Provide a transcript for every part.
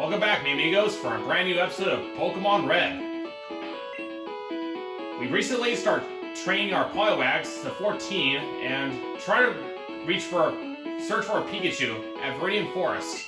Welcome back, mi amigos, for a brand new episode of Pokemon Red. We recently started training our Poliwags to 14 and try to search for a Pikachu at Viridian Forest.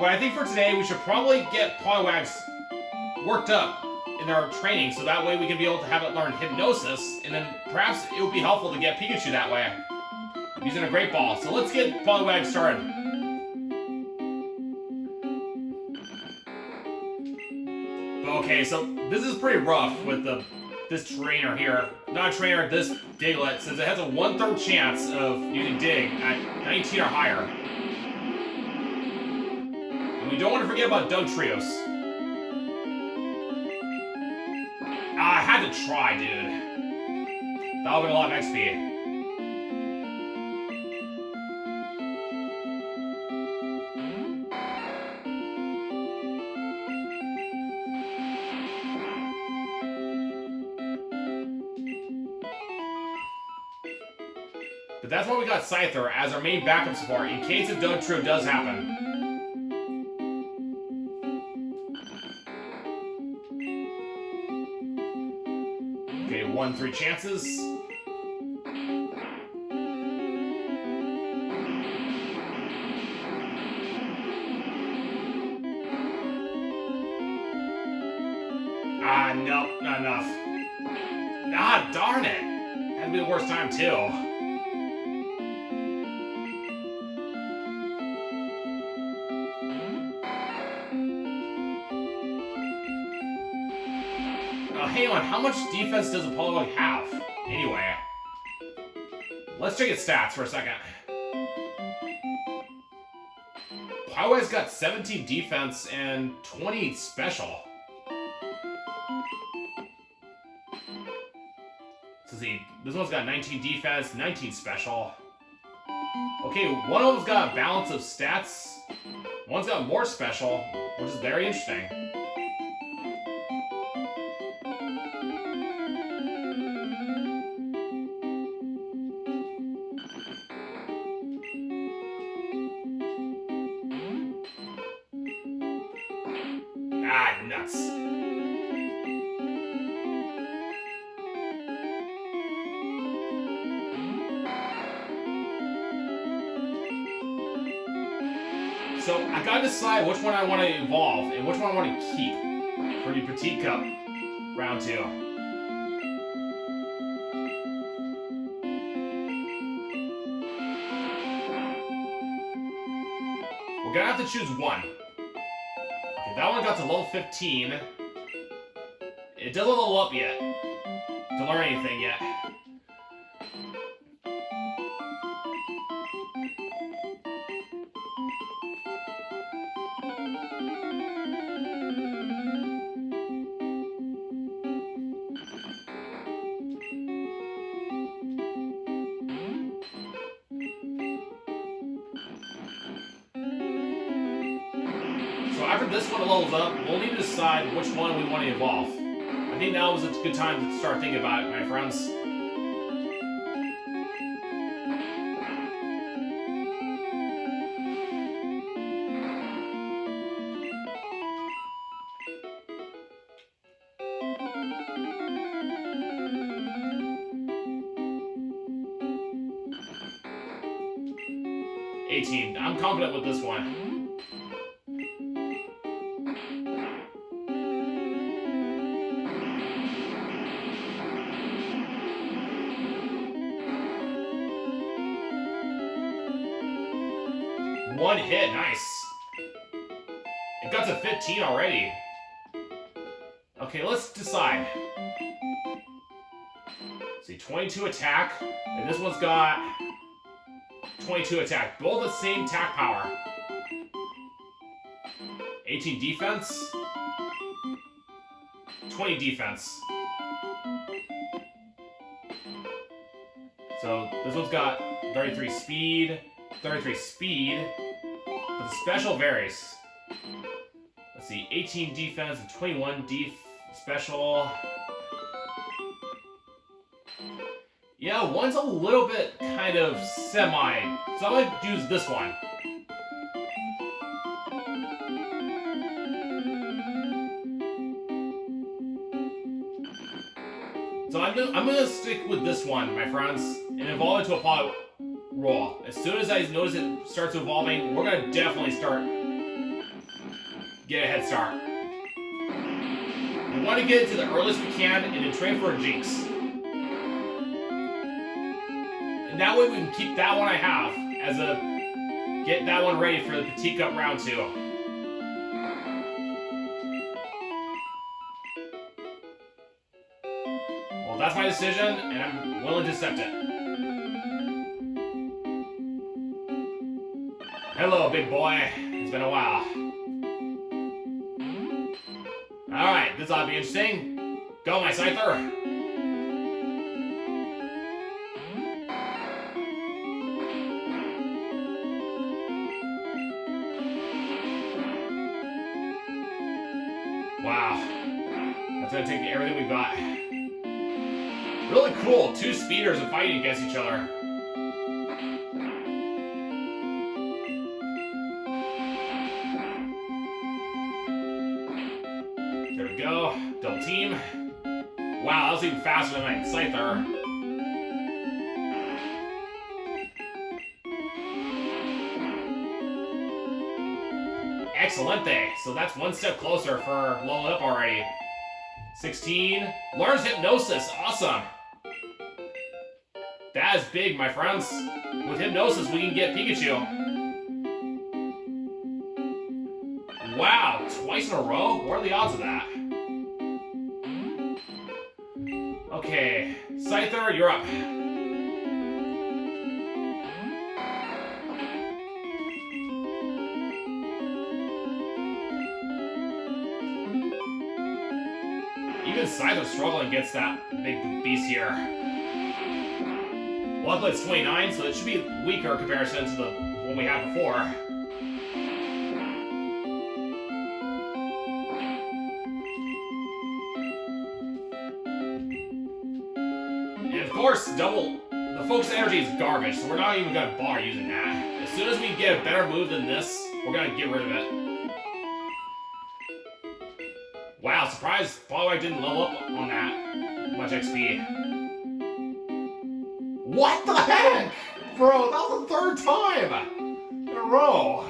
But I think for today we should probably get Poliwags worked up in our training so that way we can be able to have it learn Hypnosis, and then perhaps it would be helpful to get Pikachu that way using a Great Ball. So let's get Poliwag started. Okay, so this is pretty rough with this trainer here. Not a trainer, this Diglett, since it has a 1/3 chance of using Dig at 19 or higher. And we don't want to forget about Dugtrios. I had to try, dude. That'll be a lot of XP. But that's why we got Scyther as our main backup support in case a Dugtrio does happen. Okay, 1-3 chances. Nope, not enough. Darn it! That'd be the worst time, too. Hang on, how much defense does a Poliwag have? Anyway, let's check its stats for a second. Poliwag's got 17 defense and 20 special. Let's see, this one's got 19 defense, 19 special. Okay, one of them's got a balance of stats. One's got more special, which is very interesting. Nuts. So I gotta decide which one I want to evolve and which one I want to keep for the Petite Cup round 2. We're gonna have to choose one. That one got to level 15. It doesn't level up yet to learn anything yet. So after this one levels up, we'll need to decide which one we want to evolve. I think now is a good time to start thinking about it, my friends. I'm confident with this one. One hit, nice. It got to 15 already. Okay, let's decide. Let's see, 22 attack, and this one's got 22 attack. Both the same attack power. 18 defense. 20 defense. So this one's got 33 speed. 33 speed. But the special varies. Let's see, 18 defense and 21 special. Yeah, one's a little bit kind of semi. So I'm going to use this one. So I'm gonna stick with this one, my friends, and evolve into a Poliwrath. As soon as I notice it starts evolving, we're gonna definitely get a head start. We want to get it to the earliest we can and then train for a Jinx. And that way we can keep that one I have as get that one ready for the Petite Cup round 2. Well, that's my decision, and I'm willing to accept it. Hello, big boy. It's been a while. Alright, this ought to be interesting. Go, my Scyther. Wow. That's gonna take everything we've got. Really cool. 2 speeders are fighting against each other. There we go. Double team. Wow, that was even faster than my Scyther. Excelente. So that's one step closer for leveling up already. 16. Learns Hypnosis. Awesome. That is big, my friends. With Hypnosis, we can get Pikachu. Wow, twice in a row? What are the odds of that? Okay, Scyther, you're up. Even Scyther's struggling against that big beast here. Luckily it's 29, so it should be weaker in comparison to the one we had before. And of course, the focus energy is garbage, so we're not even gonna bother using that. As soon as we get a better move than this, we're gonna get rid of it. Wow, surprised Poliwag didn't level up on that much XP. What the heck? Bro, that was the 3rd time in a row.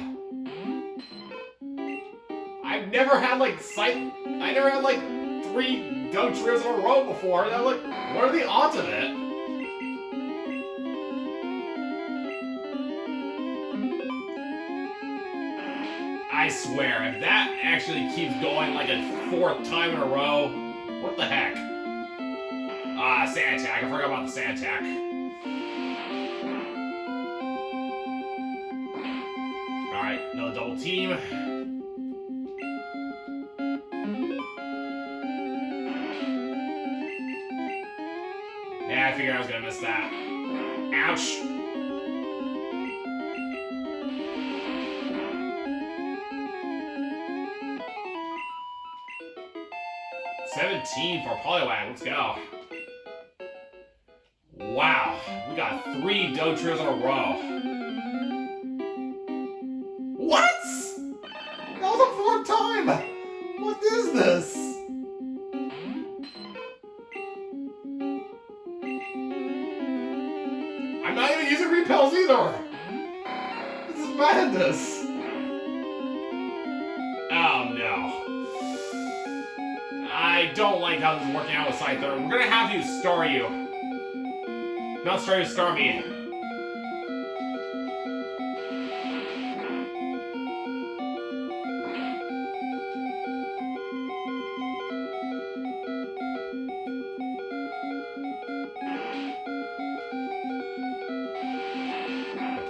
I've never had like I never had like 3 Dugtrios in a row before. And I'm like, what are the odds of it? I swear, if that actually keeps going like a 4th time in a row, what the heck? Sand attack. I forgot about the sand attack. Alright, another double team. Yeah, I figured I was gonna miss that. Ouch! $17 for Poliwag. Let's go. Wow, we got 3 Dugtrios in a row. What? That was the 4th time! What is this? I'm not even using repels either! This is madness! Oh no. I don't like how this is working out with Scyther. We're gonna have to star you. Not star you, star me.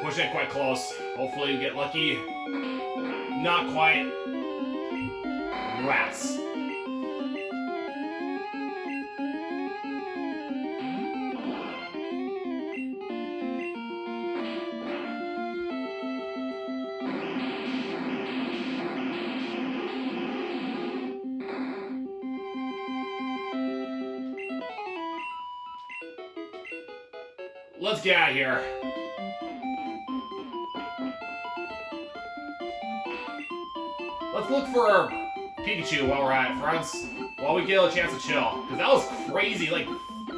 Push it quite close. Hopefully you get lucky. Not quite. Rats. Let's get out of here. Let's look for Pikachu while we're at it, friends. While we get a chance to chill. Because that was crazy. Like,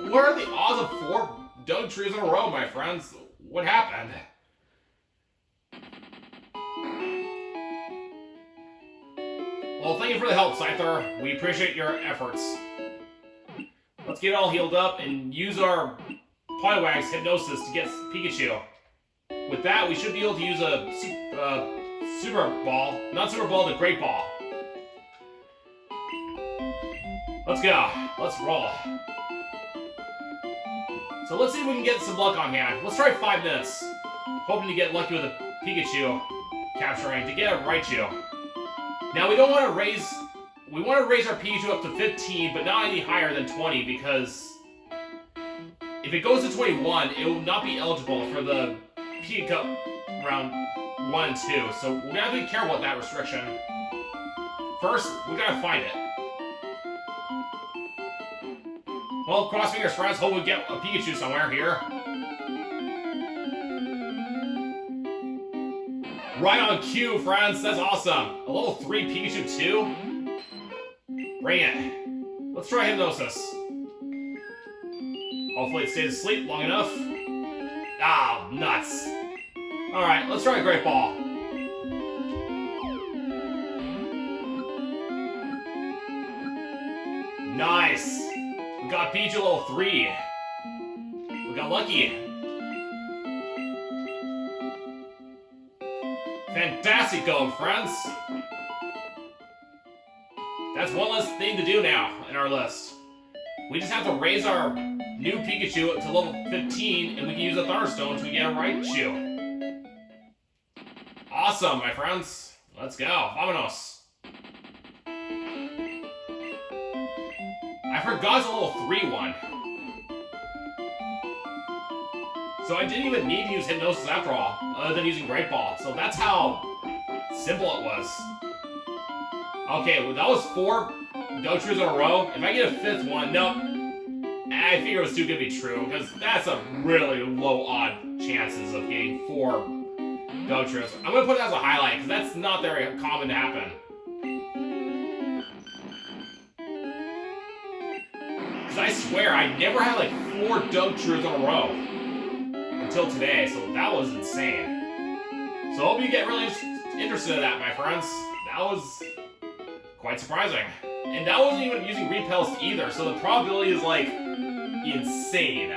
What are the odds of 4 Dugtrios in a row, my friends? What happened? Well, thank you for the help, Scyther. We appreciate your efforts. Let's get all healed up and use our Poliwag's hypnosis to get Pikachu. With that, we should be able to use a Super Ball. Not Super Ball, the Great Ball. Let's go. Let's roll. So let's see if we can get some luck on hand. Let's try 5 minutes. Hoping to get lucky with a Pikachu capturing to get a Raichu. Now we don't want to raise... We want to raise our Pikachu up to 15, but not any higher than 20, because if it goes to 21, it will not be eligible for the Pika Cup round 1 and 2. So we're gonna have to be careful with that restriction. First, we gotta find it. Well, cross fingers, friends. Hope we get a Pikachu somewhere here. Right on cue, friends. That's awesome. A level 3 Pikachu too. Bring it. Let's try Hypnosis. Hopefully it stays asleep long enough. Ah, nuts. Alright, let's try a Great Ball. Nice. We got Pikachu level 3. We got lucky. Fantastic going, friends. That's one less thing to do now in our list. We just have to raise our new Pikachu to level 15, and we can use a Thunderstone to get a Raichu. Awesome, my friends. Let's go. Vamonos. I forgot it's a level 3 one. So I didn't even need to use Hypnosis after all, other than using Great Ball. So that's how simple it was. Okay, well, that was 4 Dugtrios in a row. If I get a 5th one, nope. I figure it was too good to be true, because that's a really low odd chances of getting 4 Dugtrios. I'm going to put it as a highlight, because that's not very common to happen. Because I swear, I never had like 4 Dugtrios in a row until today, so that was insane. So I hope you get really interested in that, my friends. That was quite surprising. And that wasn't even using repels either, so the probability is like insane,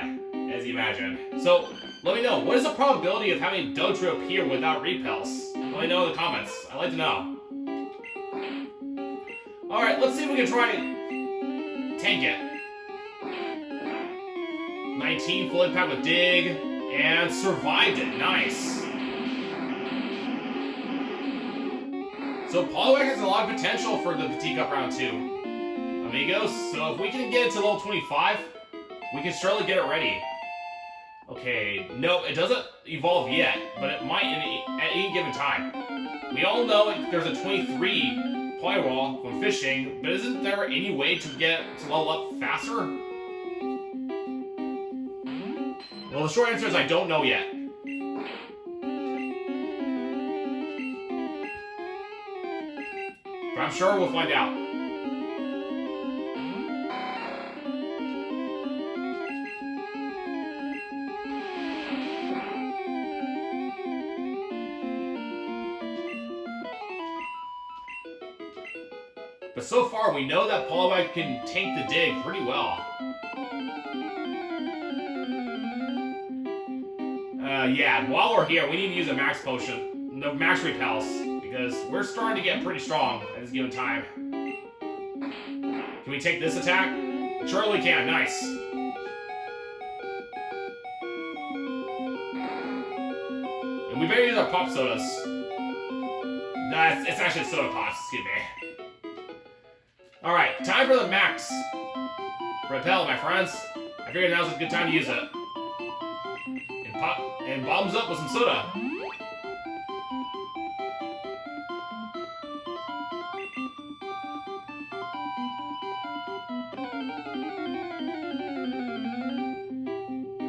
as you imagine. So let me know, what is the probability of having Dugtrio appear without repels? Let me know in the comments. I'd like to know. Alright, let's see if we can try and tank it. 19 full impact with Dig, and survived it. Nice. So Poliwag has a lot of potential for the Petit Cup round 2, amigos. So if we can get it to level 25, we can surely get it ready. Okay, no, it doesn't evolve yet, but it might at any given time. We all know there's a 23 Poliwag from fishing, but isn't there any way to get to level up faster? Well, the short answer is I don't know yet. But I'm sure we'll find out. But so far, we know that Poliwag can tank the Dig pretty well. Yeah, while we're here, we need to use a max potion. No, max repels. Because we're starting to get pretty strong at this given time. Can we take this attack? Surely we can. Nice. And we better use our pop sodas. It's actually soda pops, excuse me. Alright, time for the max repel, my friends. I figured now's a good time to use it. And bottoms up with some soda.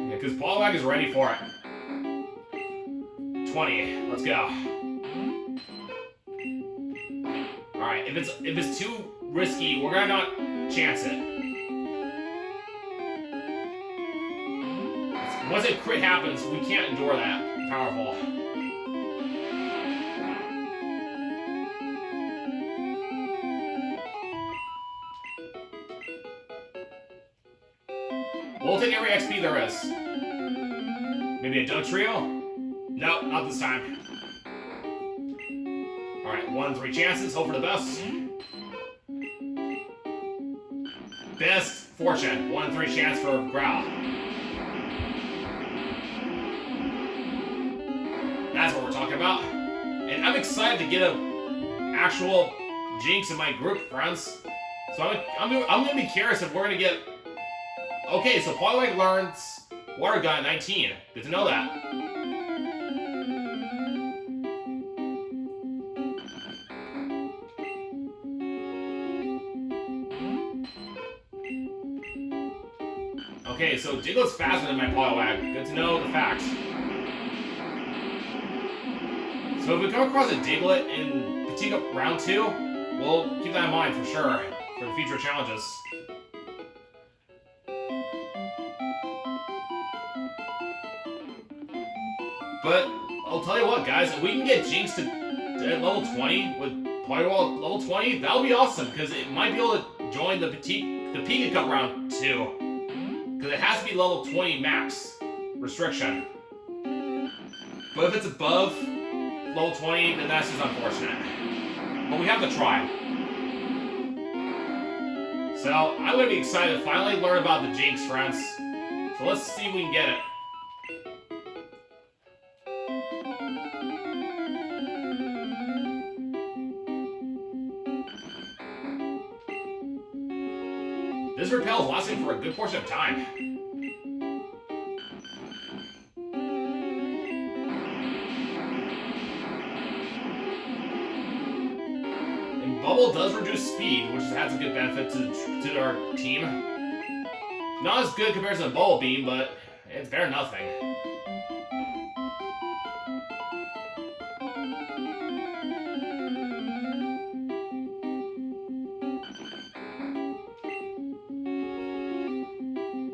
Because Poliwag is ready for it. 20. Let's go. Alright, if it's too risky, we're gonna not chance it. Once a crit happens, we can't endure that. Powerful. We'll take every XP there is. Maybe a Dugtrio? Nope, not this time. Alright, 1-3 chances, hope for the best. Best fortune, 1-3 chance for Growl. That's what we're talking about. And I'm excited to get an actual Jinx in my group, friends. So I'm gonna be curious if we're gonna get... Okay, so Poliwag learns Water Gun at 19. Good to know that. Okay, so Digltt's faster than my Poliwag. Good to know the fact. So if we come across a Diglett in Petite Cup Round 2, we'll keep that in mind for sure, for the future challenges. But I'll tell you what, guys, if we can get Jinx to level 20 with Poliwag level 20, that'll be awesome, because it might be able to join the Pika Cup Round 2. Because it has to be level 20 max restriction. But if it's above level 20, then that's just unfortunate. But we have to try. So I'm going to be excited to finally learn about the Jinx, friends. So let's see if we can get it. This repel is lasting for a good portion of time. And Bubble does reduce speed, which has a good benefit to our team. Not as good compared to the Bubble Beam, but it's better than nothing.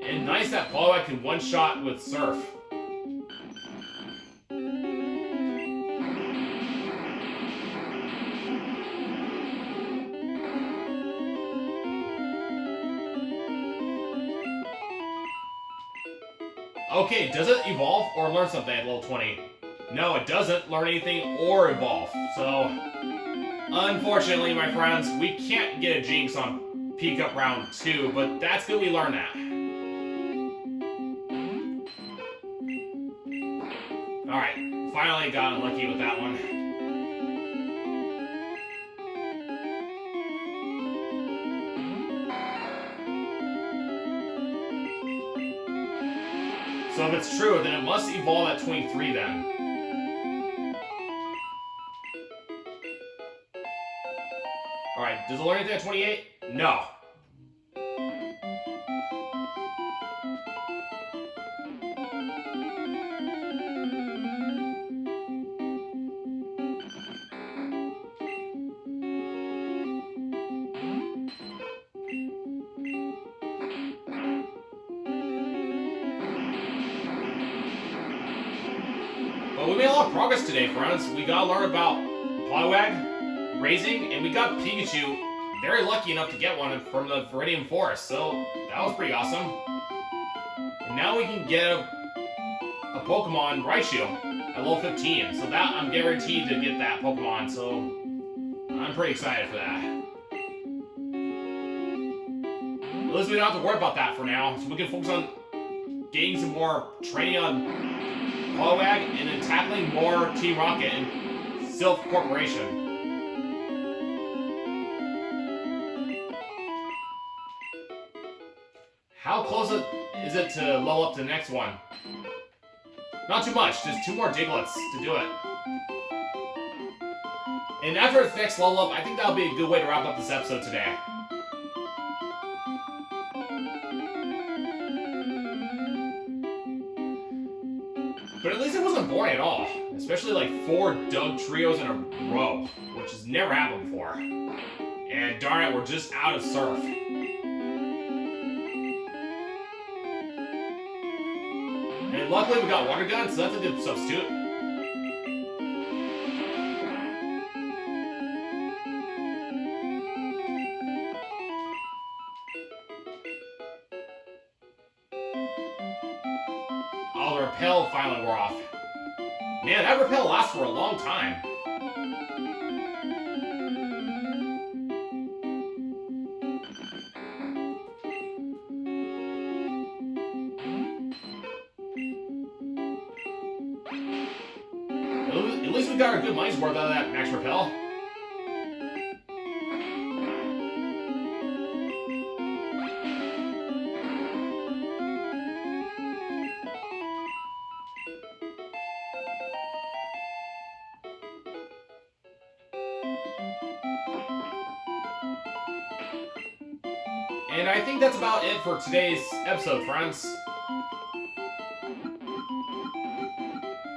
And nice that Poliwag can one-shot with Surf. Okay, does it evolve or learn something at level 20? No, it doesn't learn anything or evolve. So, unfortunately, my friends, we can't get a Jinx on Peak Up Round 2, but that's good we learn that. Alright, finally got unlucky with that one. So if it's true, then it must evolve at 23 then. Alright, does it learn anything at 28? No. But we made a lot of progress today, friends. We got to learn about Poliwag, raising, and we got Pikachu very lucky enough to get one from the Viridian Forest, so that was pretty awesome. And now we can get a Pokemon Raichu at level 15, so that I'm guaranteed to get that Pokemon, so I'm pretty excited for that. At least we don't have to worry about that for now, so we can focus on getting some more training on Poliwag, and then tackling more Team Rocket and Silph Corporation. How close is it to level up to the next one? Not too much, just 2 more Digletts to do it. And after its next level up, I think that'll be a good way to wrap up this episode today. But at least it wasn't boring at all. Especially like 4 Dugtrios in a row, which has never happened before. And darn it, we're just out of Surf. And And luckily we got water gun, so that's a good substitute. Oh, the repel finally wore off. Man, that repel lasts for a long time. At least we got our good money's worth out of that max repel. And I think that's about it for today's episode, friends.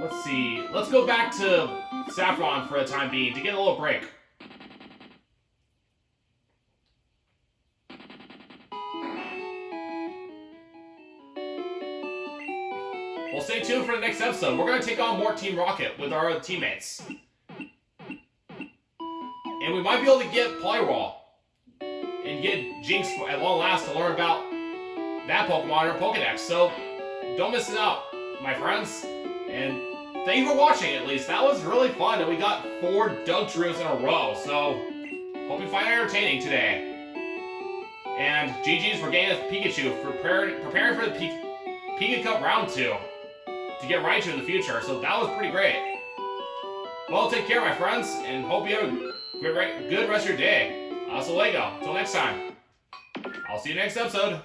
Let's see. Let's go back to Saffron for the time being to get a little break. Well, stay tuned for the next episode. We're going to take on more Team Rocket with our teammates. And we might be able to get Poliwhirl and get Jinx at long last to learn about that Pokemon or Pokedex. So don't miss it out, my friends. And thank you for watching, at least. That was really fun, and we got 4 Dugtrios in a row. So hope you find it entertaining today. And GG's for getting us Pikachu, for preparing for the Pika Cup Round 2 to get Raichu in the future. So that was pretty great. Well, take care, my friends, and hope you have a good rest of your day. Hasta luego. Till next time. I'll see you next episode.